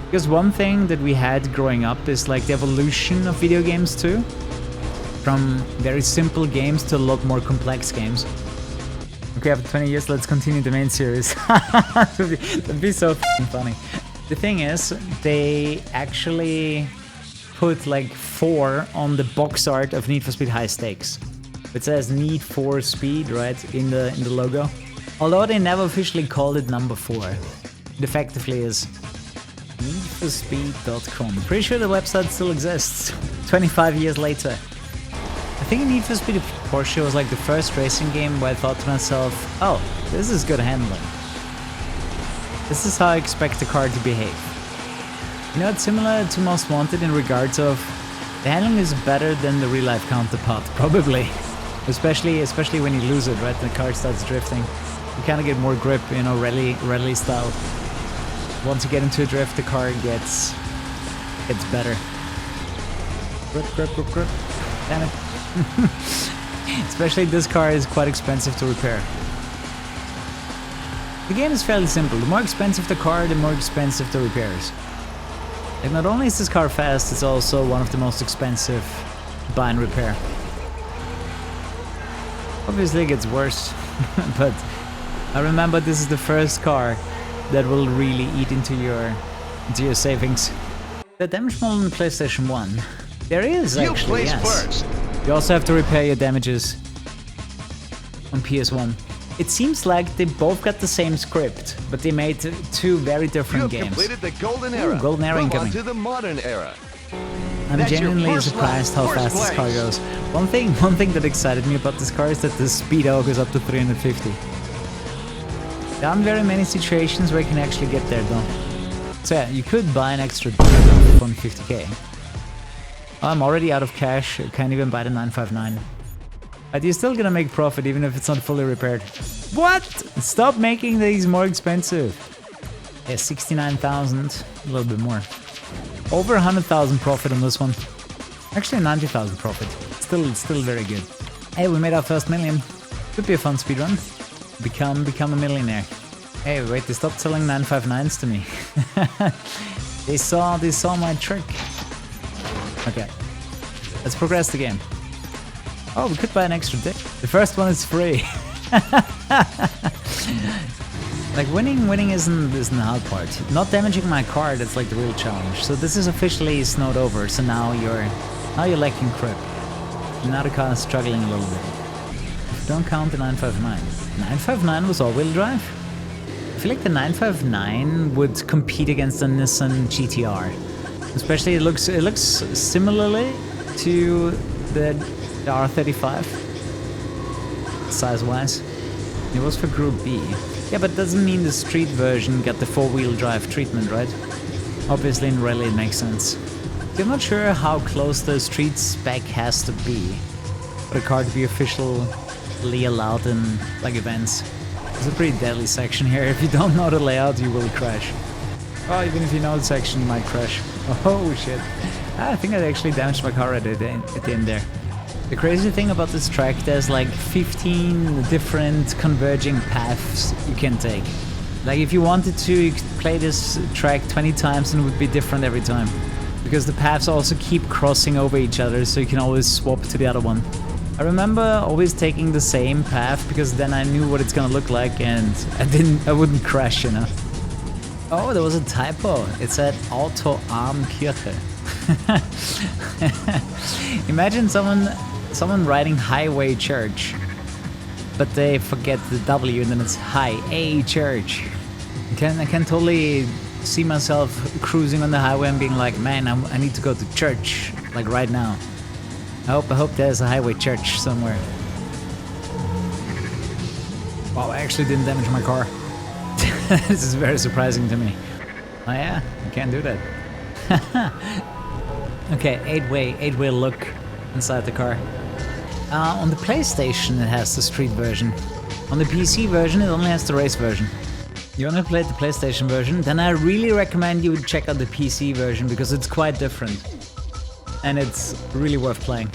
Because one thing that we had growing up is like the evolution of video games too, from very simple games to a lot more complex games. Okay, after 20 years, let's continue the main series. That'd be so funny. The thing is, they actually put like 4 on the box art of Need for Speed High Stakes. It says Need for Speed, right, in the logo. Although they never officially called it number 4. It effectively is needforspeed.com. Pretty sure the website still exists, 25 years later. I think Need for Speed Porsche was like the first racing game where I thought to myself, oh, this is good handling. This is how I expect a car to behave. You know, it's similar to Most Wanted in regards of the handling is better than the real-life counterpart, probably. Especially when you lose it, right? The car starts drifting. You kind of get more grip, you know, rally style. Once you get into a drift, the car gets better. Grip. Damn it. Especially this car is quite expensive to repair. The game is fairly simple. The more expensive the car, the more expensive the repairs. Like, not only is this car fast, it's also one of the most expensive to buy and repair. Obviously it gets worse, but I remember this is the first car that will really eat into your savings. The damage model on PlayStation 1. There is actually, yes. First. You also have to repair your damages on PS1. It seems like they both got the same script, but they made 2 very different games. You have completed the golden era. Ooh, golden era incoming. Move on to the modern era. I'm genuinely surprised how fast this car goes. One thing that excited me about this car is that the speedo goes up to 350. There aren't very many situations where you can actually get there though. So yeah, you could buy an extra for 150k. I'm already out of cash, I can't even buy the 959. But you're still gonna make profit even if it's not fully repaired. What? Stop making these more expensive. Yeah, 69,000, a little bit more. Over 100,000 profit on this one. Actually 90,000 profit. Still very good. Hey, we made our first million. Could be a fun speedrun. Become a millionaire. Hey, wait, they stopped selling 959s to me. They saw my trick. Okay, let's progress the game. Oh, we could buy an extra dick. The first one is free. Like winning isn't the hard part. Not damaging my car, that's like the real challenge. So this is officially snowed over. So now you're lacking grip. Now the car is struggling a little bit. Don't count the 959. 959 was all-wheel drive. feel like the 959 would compete against the Nissan GTR. Especially it looks similarly to the R35 size-wise. It was for Group B. Yeah, but it doesn't mean the street version got the four-wheel drive treatment, right? Obviously in rally it makes sense. I'm not sure how close the street spec has to be for the car to be officially allowed in like events. It's a pretty deadly section here. If you don't know the layout, you will crash. Oh, even if you know the section, you might crash. Oh shit. I think I actually damaged my car at the end there. The crazy thing about this track, there's like 15 different converging paths you can take. Like if you wanted to, you could play this track 20 times and it would be different every time. Because the paths also keep crossing over each other, so you can always swap to the other one. I remember always taking the same path because then I knew what it's gonna look like and I wouldn't crash, you know. Oh, there was a typo. It said Autoarmkirche. Imagine someone writing Highway Church, but they forget the W and then it's High A Church. I can totally see myself cruising on the highway and being like, man, I need to go to church, like right now. I hope there's a highway church somewhere. Wow, I actually didn't damage my car. This is very surprising to me. Oh yeah, you can't do that. Okay, 8-way look inside the car. On the PlayStation it has the street version. On the PC version it only has the race version. You want to play the PlayStation version? Then I really recommend you check out the PC version because it's quite different. And it's really worth playing.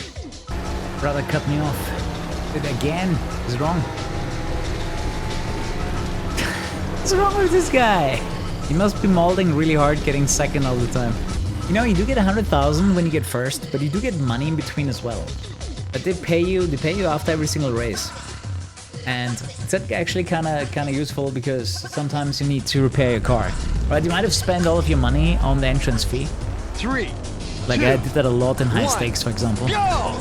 Brother cut me off. It again is wrong. What's wrong with this guy? He must be molding really hard, getting second all the time. You know, you do get 100,000 when you get first, but you do get money in between as well. But they pay you after every single race. And it's actually kind of useful because sometimes you need to repair your car. Right? You might have spent all of your money on the entrance fee. 3, like 2, I did that a lot in high 1, stakes, for example. Go!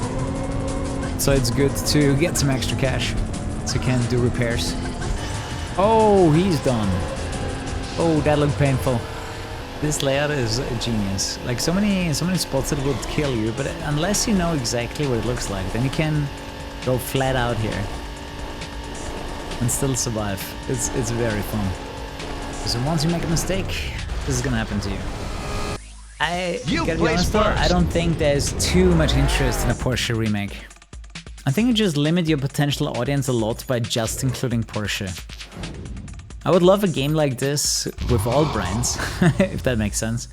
So it's good to get some extra cash so you can do repairs. Oh, he's done. Oh, that looked painful. This layout is a genius. Like so many spots that would kill you, but unless you know exactly what it looks like, then you can go flat out here and still survive. It's very fun. So once you make a mistake, this is gonna happen to you. I gotta be honest though, I don't think there's too much interest in a Porsche remake. I think you just limit your potential audience a lot by just including Porsche. I would love a game like this with all brands, if that makes sense.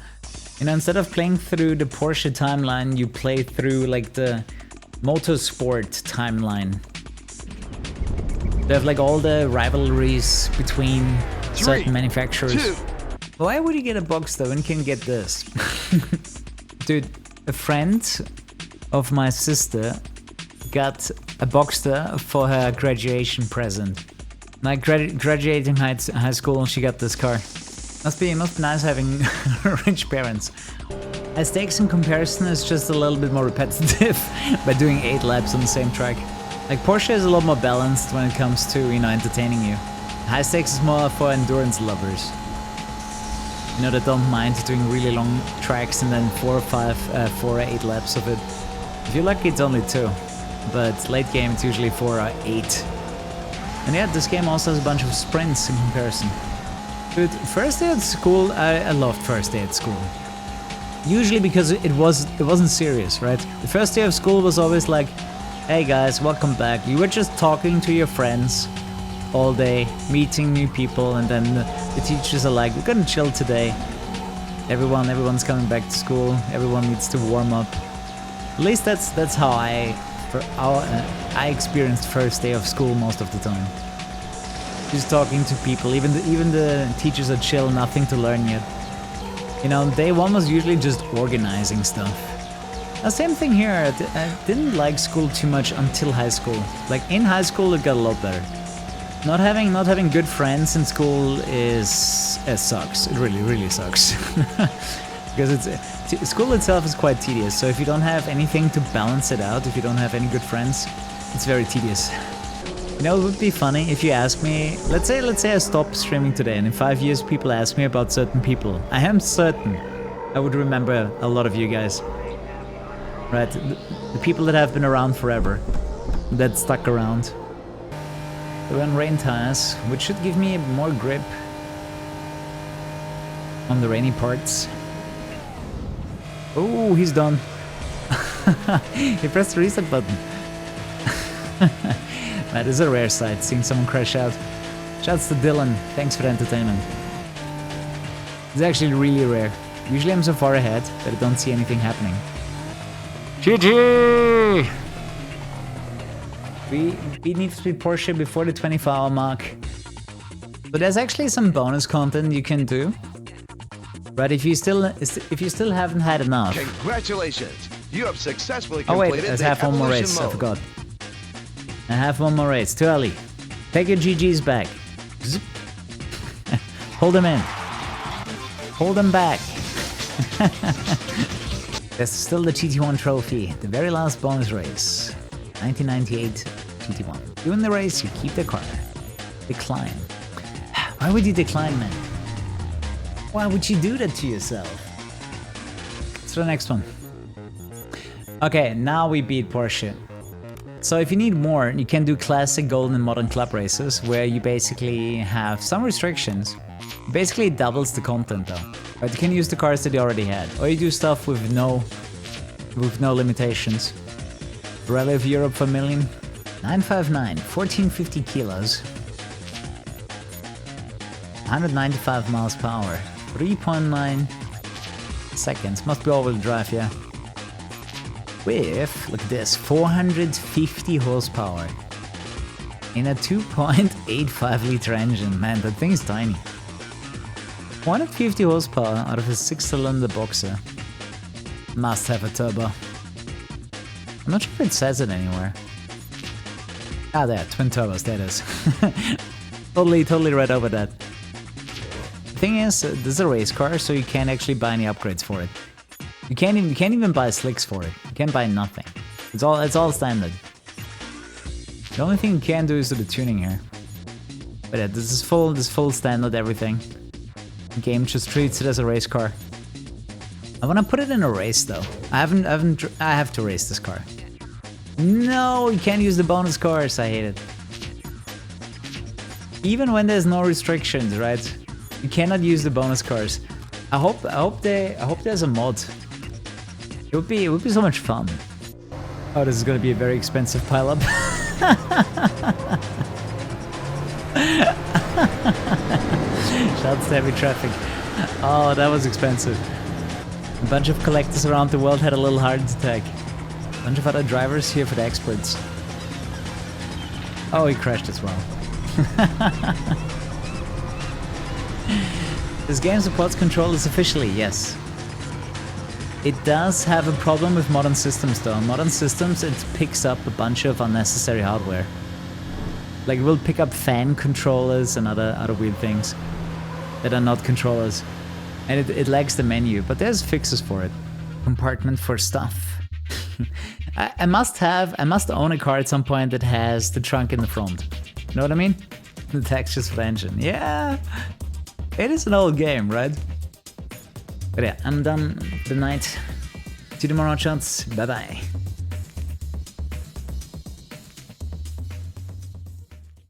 You know, instead of playing through the Porsche timeline, you play through like the motorsport timeline. They have like all the rivalries between certain manufacturers. 2. Why would you get a Boxster when you can get this? Dude, a friend of my sister got a Boxster for her graduation present. Like graduating high school and she got this car. Must be nice having rich parents. High stakes in comparison is just a little bit more repetitive by doing 8 laps on the same track. Like Porsche is a lot more balanced when it comes to, you know, entertaining you. High stakes is more for endurance lovers. You know, that don't mind doing really long tracks and then 4 or 8 laps of it. If you're lucky, it's only 2. But late game, it's usually 4 or 8. And yeah, this game also has a bunch of sprints in comparison. Dude, first day at school, I loved first day at school. Usually because it wasn't serious, right? The first day of school was always like, hey guys, welcome back. You were just talking to your friends all day, meeting new people, and then the teachers are like, we're gonna chill today. Everyone's coming back to school. Everyone needs to warm up. At least that's how I experienced first day of school most of the time. Just talking to people, even the teachers are chill, nothing to learn yet. You know, day 1 was usually just organizing stuff. Now, same thing here, I didn't like school too much until high school. Like in high school it got a lot better. Not having good friends in school it sucks. It really sucks. Because school itself is quite tedious, so if you don't have anything to balance it out, if you don't have any good friends, it's very tedious. You know, it would be funny if you ask me, let's say I stop streaming today and in 5 years people ask me about certain people. I am certain I would remember a lot of you guys. Right, the people that have been around forever, that stuck around. We run rain tires, which should give me more grip on the rainy parts. Oh, he's done. He pressed the reset button. That is a rare sight, seeing someone crash out. Shouts to Dylan, thanks for the entertainment. It's actually really rare. Usually I'm so far ahead that I don't see anything happening. GG! We need to be Porsche before the 24-hour mark. But there's actually some bonus content you can do. But if you still haven't had enough. Congratulations! You have successfully Oh completed wait, I have one more race, I forgot. I have one more race, too early. Take your GGs back. Zip. Hold them in. Hold them back. There's still the GT1 trophy, the very last bonus race. 1998 GT1. You win the race, you keep the car. Decline. Why would you decline, man? Why would you do that to yourself? Let's do the next one. Okay, now we beat Porsche. So if you need more, you can do classic golden and modern club races, where you basically have some restrictions. Basically it doubles the content though. But you can use the cars that you already had. Or you do stuff with no limitations. Rally of Europe for a million. 959, 1450 kilos. 195 miles per hour. 3.9 seconds. Must be all-wheel drive, yeah. With, look at this, 450 horsepower. In a 2.85 liter engine. Man, that thing is tiny. 450 horsepower out of a 6-cylinder boxer. Must have a turbo. I'm not sure if it says it anywhere. Ah, there, twin turbos, there it is. totally read over that. The thing is, this is a race car, so you can't actually buy any upgrades for it. You can't even buy slicks for it. You can't buy nothing. It's all standard. The only thing you can do is do the tuning here. But yeah, this is full standard everything. The game just treats it as a race car. I wanna put it in a race though. I have to race this car. No, you can't use the bonus cars. I hate it. Even when there's no restrictions, right? You cannot use the bonus cars. I hope there's a mod. It would be so much fun. Oh, this is gonna be a very expensive pileup. Shouts to heavy traffic. Oh, that was expensive. A bunch of collectors around the world had a little heart attack. A bunch of other drivers here for the experts. Oh, he crashed as well. This game supports controllers officially, yes. It does have a problem with modern systems though. On modern systems, it picks up a bunch of unnecessary hardware. Like it will pick up fan controllers and other weird things that are not controllers. And it lags the menu, but there's fixes for it. Compartment for stuff. I must own a car at some point that has the trunk in the front. You know what I mean? The textures for the engine. Yeah, it is an old game, right? But yeah, I'm done for the night. See you tomorrow, chance. Bye bye.